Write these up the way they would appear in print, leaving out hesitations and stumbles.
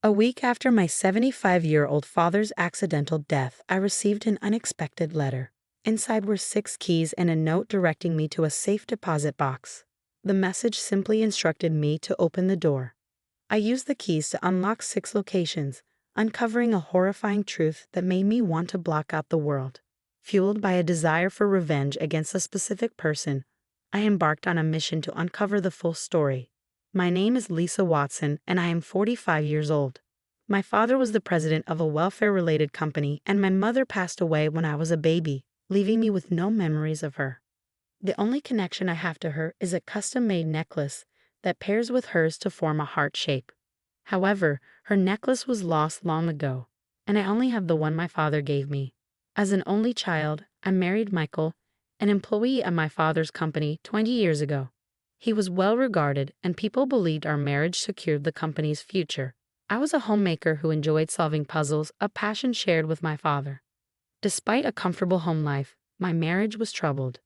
A week after my 75-year-old father's accidental death, I received an unexpected letter. Inside were 6 keys and a note directing me to a safe deposit box. The message simply instructed me to open the door. I used the keys to unlock 6 locations, uncovering a horrifying truth that made me want to block out the world. Fueled by a desire for revenge against a specific person, I embarked on a mission to uncover the full story. My name is Lisa Watson, and I am 45 years old. My father was the president of a welfare-related company, and my mother passed away when I was a baby, leaving me with no memories of her. The only connection I have to her is a custom-made necklace that pairs with hers to form a heart shape. However, her necklace was lost long ago, and I only have the one my father gave me. As an only child, I married Michael, an employee at my father's company 20 years ago. He was well regarded, and people believed our marriage secured the company's future. I was a homemaker who enjoyed solving puzzles, a passion shared with my father. Despite a comfortable home life, my marriage was troubled.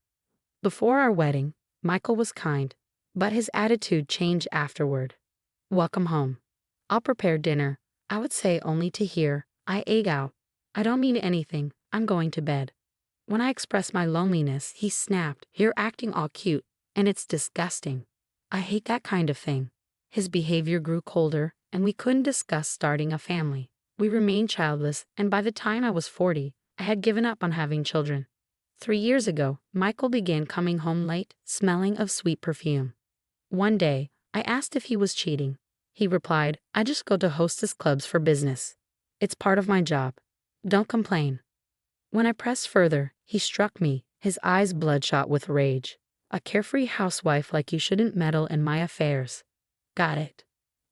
Before our wedding, Michael was kind, but his attitude changed afterward. "Welcome home. I'll prepare dinner," I would say, only to hear, "I ate out. I don't mean anything. I'm going to bed." When I expressed my loneliness, he snapped, "You're acting all cute, and it's disgusting. I hate that kind of thing." His behavior grew colder, and we couldn't discuss starting a family. We remained childless, and by the time I was 40, I had given up on having children. 3 years ago, Michael began coming home late, smelling of sweet perfume. One day, I asked if he was cheating. He replied, "I just go to hostess clubs for business. It's part of my job. Don't complain." When I pressed further, he struck me, his eyes bloodshot with rage. "A carefree housewife like you shouldn't meddle in my affairs." Got it.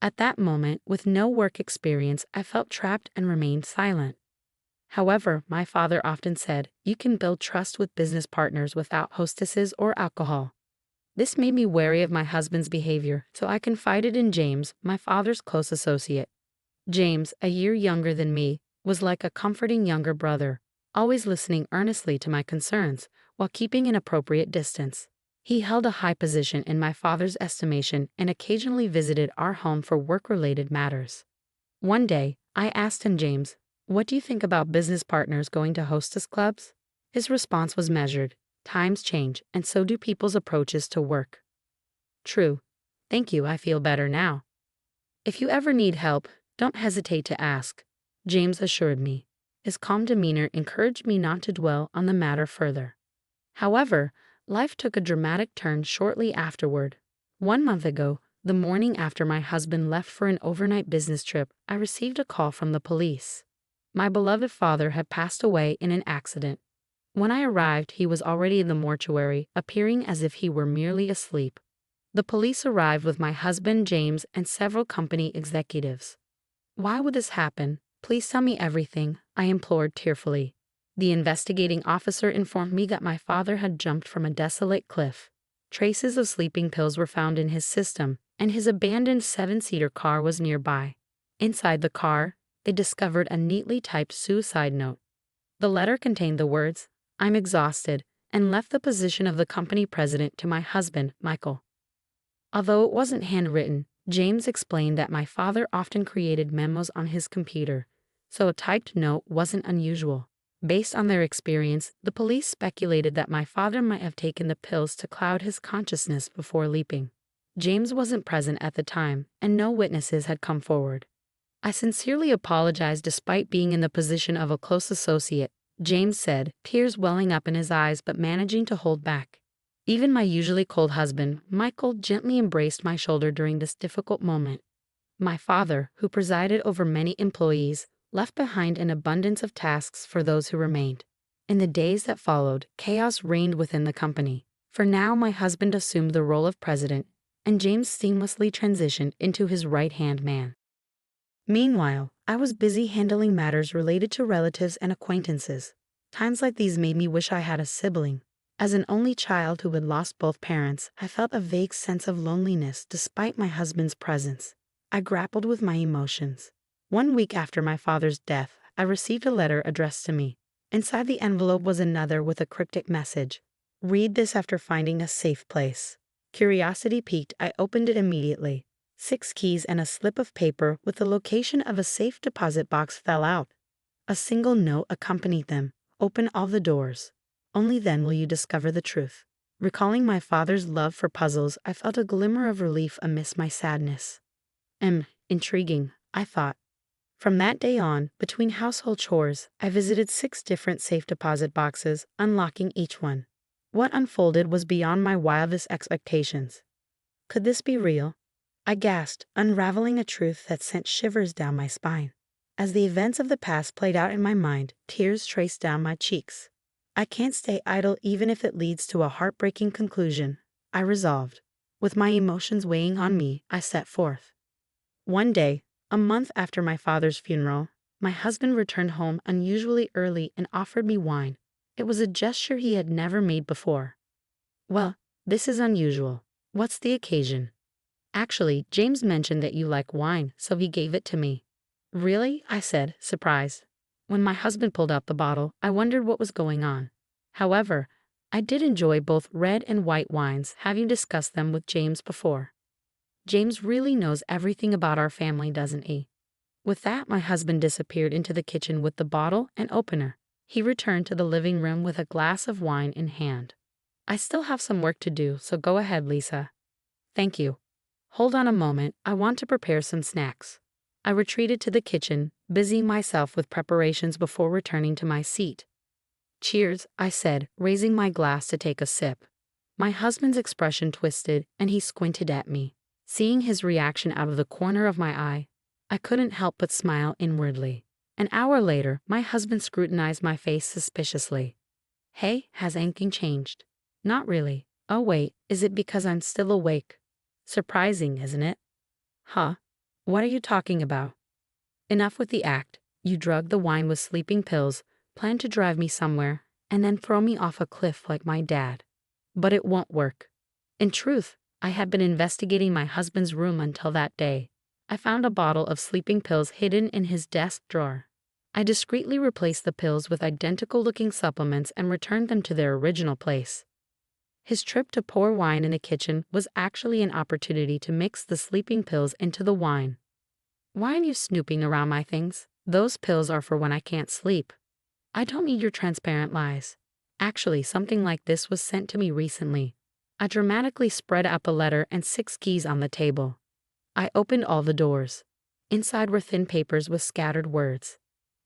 At that moment, with no work experience, I felt trapped and remained silent. However, my father often said, "You can build trust with business partners without hostesses or alcohol." This made me wary of my husband's behavior, so I confided in James, my father's close associate. James, a year younger than me, was like a comforting younger brother, always listening earnestly to my concerns while keeping an appropriate distance. He held a high position in my father's estimation and occasionally visited our home for work-related matters. One day, I asked him, "James, what do you think about business partners going to hostess clubs?" His response was measured. "Times change, and so do people's approaches to work." True. Thank you, I feel better now. "If you ever need help, don't hesitate to ask," James assured me. His calm demeanor encouraged me not to dwell on the matter further. However, life took a dramatic turn shortly afterward. 1 month ago, the morning after my husband left for an overnight business trip, I received a call from the police. My beloved father had passed away in an accident. When I arrived, he was already in the mortuary, appearing as if he were merely asleep. The police arrived with my husband, James, and several company executives. "Why would this happen? Please tell me everything," I implored tearfully. The investigating officer informed me that my father had jumped from a desolate cliff. Traces of sleeping pills were found in his system, and his abandoned 7-seater car was nearby. Inside the car, they discovered a neatly typed suicide note. The letter contained the words, "I'm exhausted," and left the position of the company president to my husband, Michael. Although it wasn't handwritten, James explained that my father often created memos on his computer, so a typed note wasn't unusual. Based on their experience, the police speculated that my father might have taken the pills to cloud his consciousness before leaping. James wasn't present at the time, and no witnesses had come forward. I sincerely apologized despite being in the position of a close associate, James said, tears welling up in his eyes but managing to hold back. Even my usually cold husband, Michael, gently embraced my shoulder during this difficult moment. My father, who presided over many employees, left behind an abundance of tasks for those who remained. In the days that followed, chaos reigned within the company. For now, my husband assumed the role of president, and James seamlessly transitioned into his right-hand man. Meanwhile, I was busy handling matters related to relatives and acquaintances. Times like these made me wish I had a sibling. As an only child who had lost both parents, I felt a vague sense of loneliness despite my husband's presence. I grappled with my emotions. 1 week after my father's death, I received a letter addressed to me. Inside the envelope was another with a cryptic message. "Read this after finding a safe place." Curiosity piqued, I opened it immediately. 6 keys and a slip of paper with the location of a safe deposit box fell out. A single note accompanied them. Open all the doors. Only then will you discover the truth. Recalling my father's love for puzzles, I felt a glimmer of relief amidst my sadness. Intriguing, I thought. From that day on, between household chores, I visited 6 different safe deposit boxes, unlocking each one. What unfolded was beyond my wildest expectations. Could this be real? I gasped, unraveling a truth that sent shivers down my spine. As the events of the past played out in my mind, tears traced down my cheeks. I can't stay idle even if it leads to a heartbreaking conclusion, I resolved. With my emotions weighing on me, I set forth. One day, a month after my father's funeral, my husband returned home unusually early and offered me wine. It was a gesture he had never made before. Well, this is unusual. What's the occasion? Actually, James mentioned that you like wine, so he gave it to me. Really? I said, surprised. When my husband pulled out the bottle, I wondered what was going on. However, I did enjoy both red and white wines, having discussed them with James before. James really knows everything about our family, doesn't he? With that, my husband disappeared into the kitchen with the bottle and opener. He returned to the living room with a glass of wine in hand. I still have some work to do, so go ahead, Lisa. Thank you. Hold on a moment, I want to prepare some snacks. I retreated to the kitchen, busying myself with preparations before returning to my seat. Cheers, I said, raising my glass to take a sip. My husband's expression twisted, and he squinted at me. Seeing his reaction out of the corner of my eye, I couldn't help but smile inwardly. An hour later, my husband scrutinized my face suspiciously. Hey, has anything changed? Not really. Oh wait, is it because I'm still awake? Surprising, isn't it? Huh? What are you talking about? Enough with the act. You drugged the wine with sleeping pills, planned to drive me somewhere, and then throw me off a cliff like my dad. But it won't work. In truth, I had been investigating my husband's room until that day. I found a bottle of sleeping pills hidden in his desk drawer. I discreetly replaced the pills with identical-looking supplements and returned them to their original place. His trip to pour wine in the kitchen was actually an opportunity to mix the sleeping pills into the wine. Why are you snooping around my things? Those pills are for when I can't sleep. I don't need your transparent lies. Actually, something like this was sent to me recently. I dramatically spread out the letter and 6 keys on the table. I opened all the doors. Inside were thin papers with scattered words.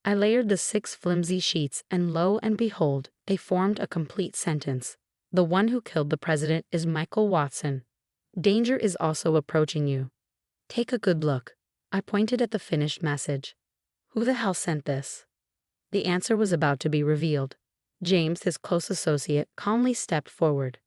I layered the 6 flimsy sheets, and lo and behold, they formed a complete sentence. The one who killed the president is Michael Watson. Danger is also approaching you. Take a good look. I pointed at the finished message. Who the hell sent this? The answer was about to be revealed. James, his close associate, calmly stepped forward.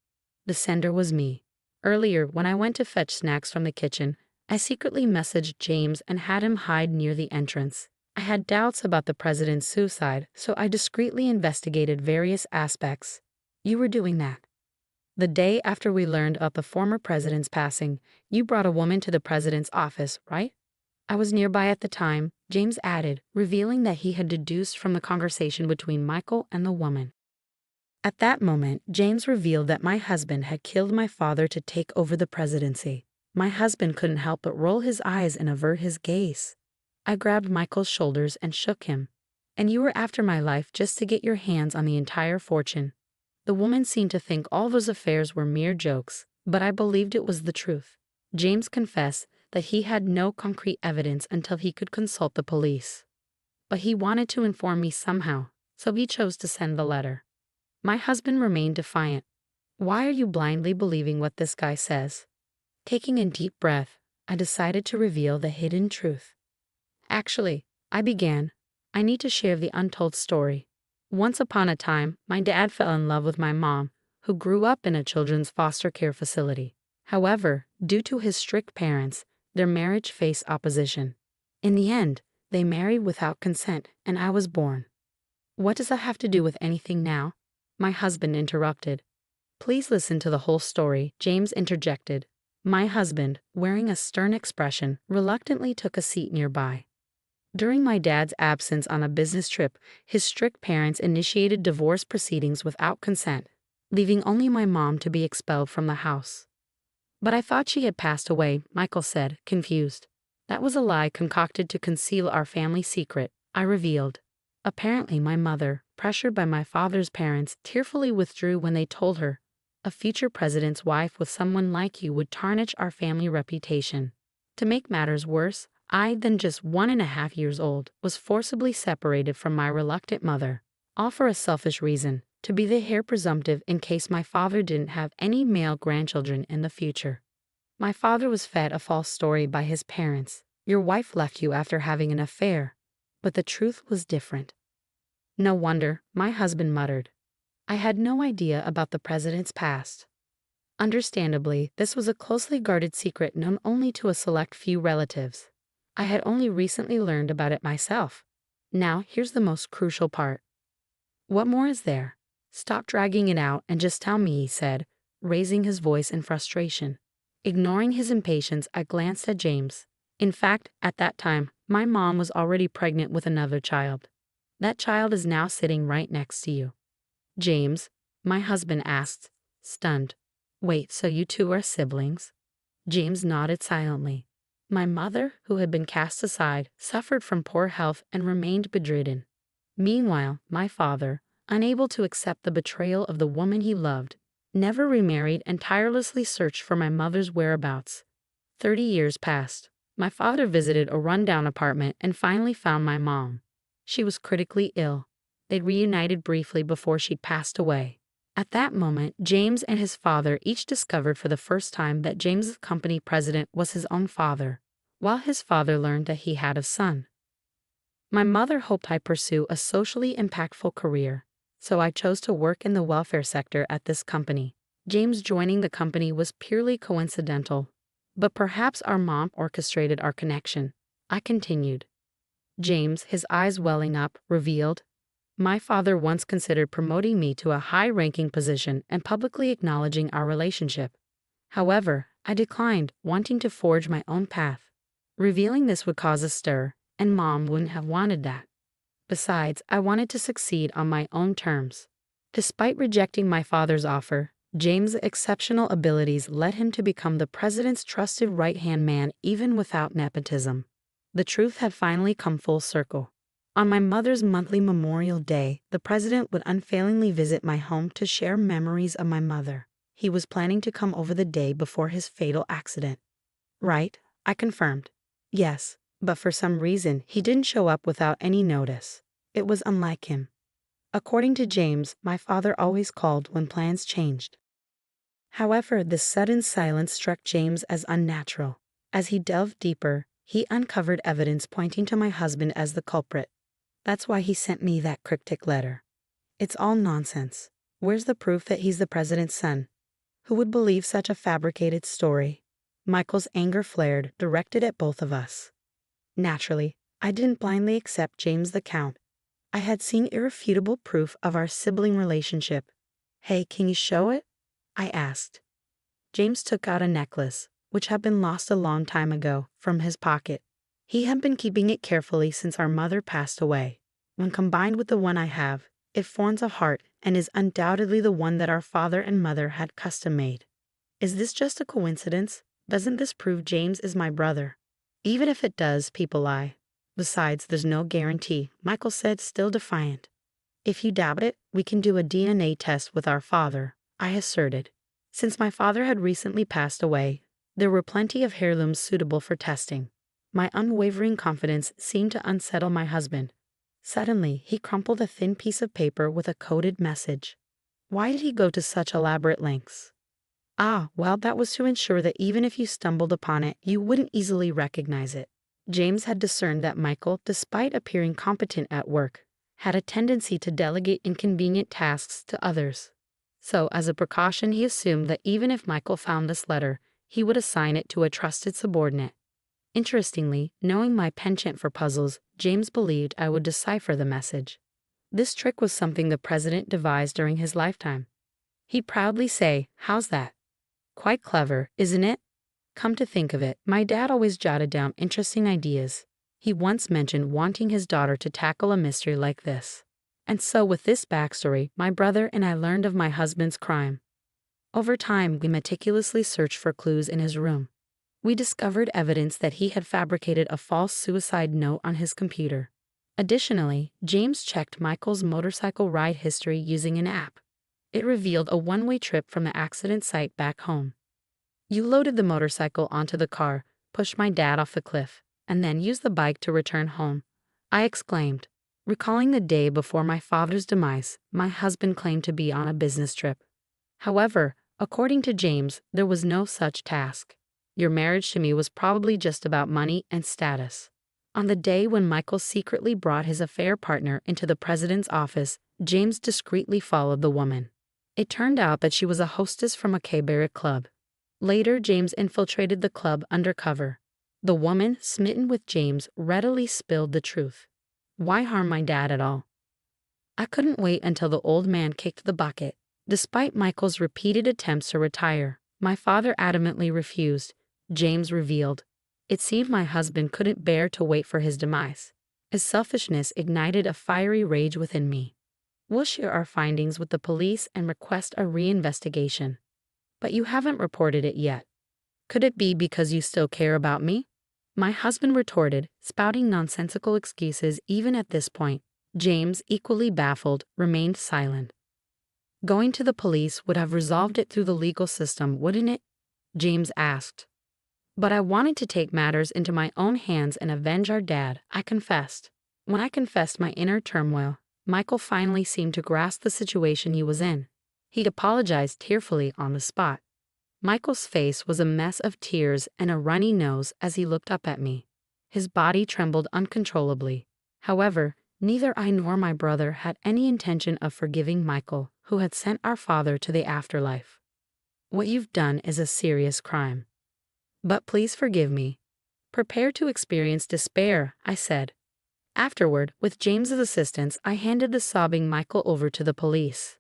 The sender was me. Earlier, when I went to fetch snacks from the kitchen, I secretly messaged James and had him hide near the entrance. I had doubts about the president's suicide, so I discreetly investigated various aspects. You were doing that. The day after we learned of the former president's passing, you brought a woman to the president's office, right? I was nearby at the time, James added, revealing that he had deduced from the conversation between Michael and the woman. At that moment, James revealed that my husband had killed my father to take over the presidency. My husband couldn't help but roll his eyes and avert his gaze. I grabbed Michael's shoulders and shook him. And you were after my life just to get your hands on the entire fortune. The woman seemed to think all those affairs were mere jokes, but I believed it was the truth. James confessed that he had no concrete evidence until he could consult the police. But he wanted to inform me somehow, so he chose to send the letter. My husband remained defiant. Why are you blindly believing what this guy says? Taking a deep breath, I decided to reveal the hidden truth. Actually, I began. I need to share the untold story. Once upon a time, my dad fell in love with my mom, who grew up in a children's foster care facility. However, due to his strict parents, their marriage faced opposition. In the end, they married without consent, and I was born. What does that have to do with anything now? My husband interrupted. Please listen to the whole story, James interjected. My husband, wearing a stern expression, reluctantly took a seat nearby. During my dad's absence on a business trip, his strict parents initiated divorce proceedings without consent, leaving only my mom to be expelled from the house. But I thought she had passed away, Michael said, confused. That was a lie concocted to conceal our family secret, I revealed. Apparently my mother, pressured by my father's parents, tearfully withdrew when they told her, a future president's wife with someone like you would tarnish our family reputation. To make matters worse, I, then just 1.5 years old, was forcibly separated from my reluctant mother, all for a selfish reason, to be the heir presumptive in case my father didn't have any male grandchildren in the future. My father was fed a false story by his parents. Your wife left you after having an affair. But the truth was different. No wonder, my husband muttered. I had no idea about the president's past. Understandably, this was a closely guarded secret known only to a select few relatives. I had only recently learned about it myself. Now, here's the most crucial part. What more is there? Stop dragging it out and just tell me, he said, raising his voice in frustration. Ignoring his impatience, I glanced at James. In fact, at that time, my mom was already pregnant with another child. That child is now sitting right next to you. James, my husband asked, stunned. Wait, so you two are siblings? James nodded silently. My mother, who had been cast aside, suffered from poor health and remained bedridden. Meanwhile, my father, unable to accept the betrayal of the woman he loved, never remarried and tirelessly searched for my mother's whereabouts. 30 years passed. My father visited a rundown apartment and finally found my mom. She was critically ill. They'd reunited briefly before she'd passed away. At that moment, James and his father each discovered for the first time that James's company president was his own father, while his father learned that he had a son. My mother hoped I'd pursue a socially impactful career, so I chose to work in the welfare sector at this company. James joining the company was purely coincidental, but perhaps our mom orchestrated our connection. I continued. James, his eyes welling up, revealed, my father once considered promoting me to a high-ranking position and publicly acknowledging our relationship. However, I declined, wanting to forge my own path. Revealing this would cause a stir, and Mom wouldn't have wanted that. Besides, I wanted to succeed on my own terms. Despite rejecting my father's offer, James' exceptional abilities led him to become the president's trusted right-hand man even without nepotism. The truth had finally come full circle. On my mother's monthly Memorial Day, the president would unfailingly visit my home to share memories of my mother. He was planning to come over the day before his fatal accident. Right, I confirmed. Yes, but for some reason, he didn't show up without any notice. It was unlike him. According to James, my father always called when plans changed. However, this sudden silence struck James as unnatural. As he delved deeper, he uncovered evidence pointing to my husband as the culprit. That's why he sent me that cryptic letter. It's all nonsense. Where's the proof that he's the president's son? Who would believe such a fabricated story? Michael's anger flared, directed at both of us. Naturally, I didn't blindly accept James' account. I had seen irrefutable proof of our sibling relationship. Hey, can you show it? I asked. James took out a necklace, which had been lost a long time ago, from his pocket. He had been keeping it carefully since our mother passed away. When combined with the one I have, it forms a heart and is undoubtedly the one that our father and mother had custom made. Is this just a coincidence? Doesn't this prove James is my brother? Even if it does, people lie. Besides, there's no guarantee, Michael said, still defiant. If you doubt it, we can do a DNA test with our father, I asserted. Since my father had recently passed away, there were plenty of heirlooms suitable for testing. My unwavering confidence seemed to unsettle my husband. Suddenly, he crumpled a thin piece of paper with a coded message. Why did he go to such elaborate lengths? Well, that was to ensure that even if you stumbled upon it, you wouldn't easily recognize it. James had discerned that Michael, despite appearing competent at work, had a tendency to delegate inconvenient tasks to others. So, as a precaution, he assumed that even if Michael found this letter, he would assign it to a trusted subordinate. Interestingly, knowing my penchant for puzzles, James believed I would decipher the message. This trick was something the president devised during his lifetime. He'd proudly say, "How's that? Quite clever, isn't it?" Come to think of it, my dad always jotted down interesting ideas. He once mentioned wanting his daughter to tackle a mystery like this. And so with this backstory, my brother and I learned of my husband's crime. Over time, we meticulously searched for clues in his room. We discovered evidence that he had fabricated a false suicide note on his computer. Additionally, James checked Michael's motorcycle ride history using an app. It revealed a one-way trip from the accident site back home. You loaded the motorcycle onto the car, pushed my dad off the cliff, and then used the bike to return home, I exclaimed. Recalling the day before my father's demise, my husband claimed to be on a business trip. However, according to James, there was no such task. Your marriage to me was probably just about money and status. On the day when Michael secretly brought his affair partner into the president's office, James discreetly followed the woman. It turned out that she was a hostess from a cabaret club. Later, James infiltrated the club undercover. The woman, smitten with James, readily spilled the truth. Why harm my dad at all? I couldn't wait until the old man kicked the bucket. Despite Michael's repeated attempts to retire, my father adamantly refused, James revealed. It seemed my husband couldn't bear to wait for his demise. His selfishness ignited a fiery rage within me. We'll share our findings with the police and request a reinvestigation. But you haven't reported it yet. Could it be because you still care about me? My husband retorted, spouting nonsensical excuses even at this point. James, equally baffled, remained silent. Going to the police would have resolved it through the legal system, wouldn't it? James asked. But I wanted to take matters into my own hands and avenge our dad, I confessed. When I confessed my inner turmoil, Michael finally seemed to grasp the situation he was in. He apologized tearfully on the spot. Michael's face was a mess of tears and a runny nose as he looked up at me. His body trembled uncontrollably. However, neither I nor my brother had any intention of forgiving Michael, who had sent our father to the afterlife. What you've done is a serious crime. But please forgive me. Prepare to experience despair, I said. Afterward, with James's assistance, I handed the sobbing Michael over to the police.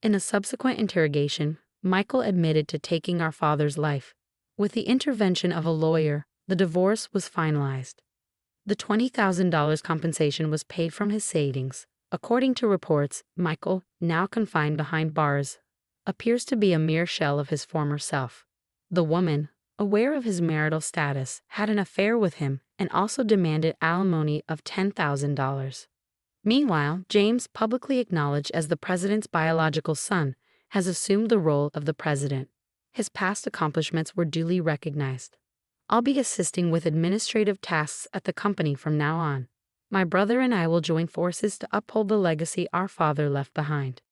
In a subsequent interrogation, Michael admitted to taking our father's life. With the intervention of a lawyer, the divorce was finalized. The $20,000 compensation was paid from his savings. According to reports, Michael, now confined behind bars, appears to be a mere shell of his former self. The woman, aware of his marital status, had an affair with him and also demanded alimony of $10,000. Meanwhile, James, publicly acknowledged as the president's biological son, has assumed the role of the president. His past accomplishments were duly recognized. I'll be assisting with administrative tasks at the company from now on. My brother and I will join forces to uphold the legacy our father left behind.